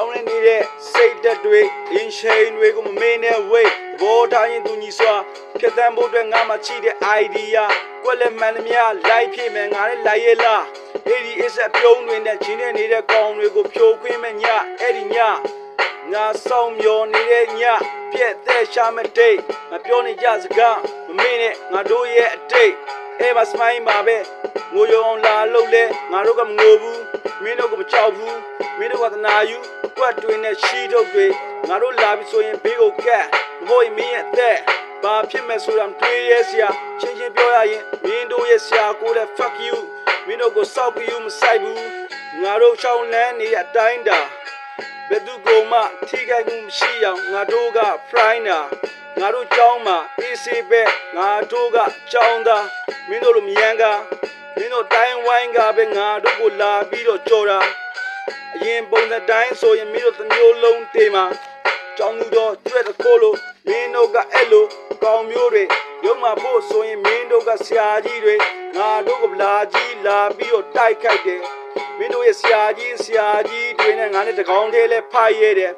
င်းနေနေတဲ့စိတ်သက်တွေအင်းရှိန်တွေကိုမမေ့နဲ့ဝေးဘောထားရင်သူညီစွာဖြတ်သန်းဖို့အတွက်ငါမှချီတဲ့ idea ကွက်လက်မှန်သမျှလိုက်ဖြစ်မယ်ငါလည်းလိုက်ရလားအဲ့ဒီအစ်အပြုံးတွေနဲ့ဂျင်းနေနေတဲ့ကောင်တွေကိုဖြိုခွင်းမဲ့ညအဲ့ဒီညငါဆောင်မျောနေတဲ့ညပြက်တဲ့ရှာမတိတ်ငါပြောနေကြစကားမမေ့နဲ့ငါတို့ရဲ့အတိတ်အဲ့မှာစမိုင်းပါပဲငိုရုံလာလို့လဲငါတို့ကမငိုဘူးမင်းတို့ကမကြောက်ဘူးမင်းတို့ကတနာယူကွက်တွေနဲ့ရှီထုတ်တွေငါတို့လာပြီဆိုရင်ဘေးကိုကတ်မဟုတ်ရင်မင်းရဲ့အသက်ဘာဖြစ်မဲ့ဆိုတာတွေးရဲစရာချင်းချင်းပြောရရင်မင်းတို့ရဲ့ဆရာကိုလည်း fuck you မင်းတို့ကိုစောက်ပြီးမဆိုင်ဘူးငါတို့ချောင်းလန်းနေတဲ့အတိုင်းတာဘယ်သူကမှထိခိုက်မှုမရှိအောင်ငါတို့က frinder ငါတို့ကြောင်းမှာ AC ပဲငါတို့ကကြောင်းသားမင်းတို့လိုမြန်းကမင်းတို့တိုင်းဝိုင်းကပဲငါတို့ကိုလာပြီးတော့ကြော်တာအရင်ပုံစံတိုင်းဆိုရင်မင်းတို့တစ်မျိုးလုံးတေးမှာကြောင်းသူတော့ကျွဲ့တခိုးလို့မင်းတို့ကအဲ့လိုကောင်မျိုးတွေရုံမှာဖို့ဆိုရင်မင်းတို့ကဆရာကြီးတွေငါတို့ကဗလာကြီးလာပြီးတော့တိုက်ခိုက်တယ်မင်းတို့ရဲ့ဆရာကြီးတွေနဲ့ငါနဲ့တကောင်တည်းလဲဖိုက်ရဲတယ်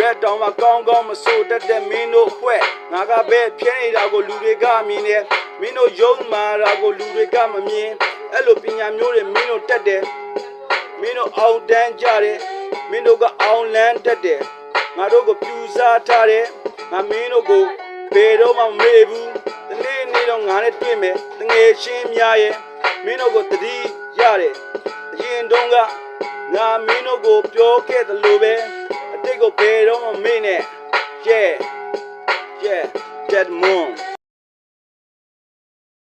red down မှာကောင်းမဆိုတတ်တဲ့မင်းတို့ဖွဲ့ငါကပဲဖြဲနေတာကိုလူတွေကမြင်တယ်မင်းတို့ယုံမာတာကိုလူတွေကမမြင်အဲ့လိုပညာမျိုးတွေမင်းတို့တက်တယ်မင်းတို့အောင်တန်းကြတယ်မင်းတို့ကအောင်လန်းတက်တယ်ငါတို့ကိုပြူစားထားတယ်ငါမင်းတို့ကိုဘယ်တော့မှမေ့ဘူးဒီနေ့တော့ငါနဲ့တွေ့မယ်တငယ်ချင်းများရဲ့မင်းတို့ကိုတတိရတယ်အရင်တုန်းကငါမင်းတို့ကိုပြောခဲ့တယ်လို့ပဲအတိတ်ကိုဘယ်တော့မှမေ့နဲ့yeah dead moon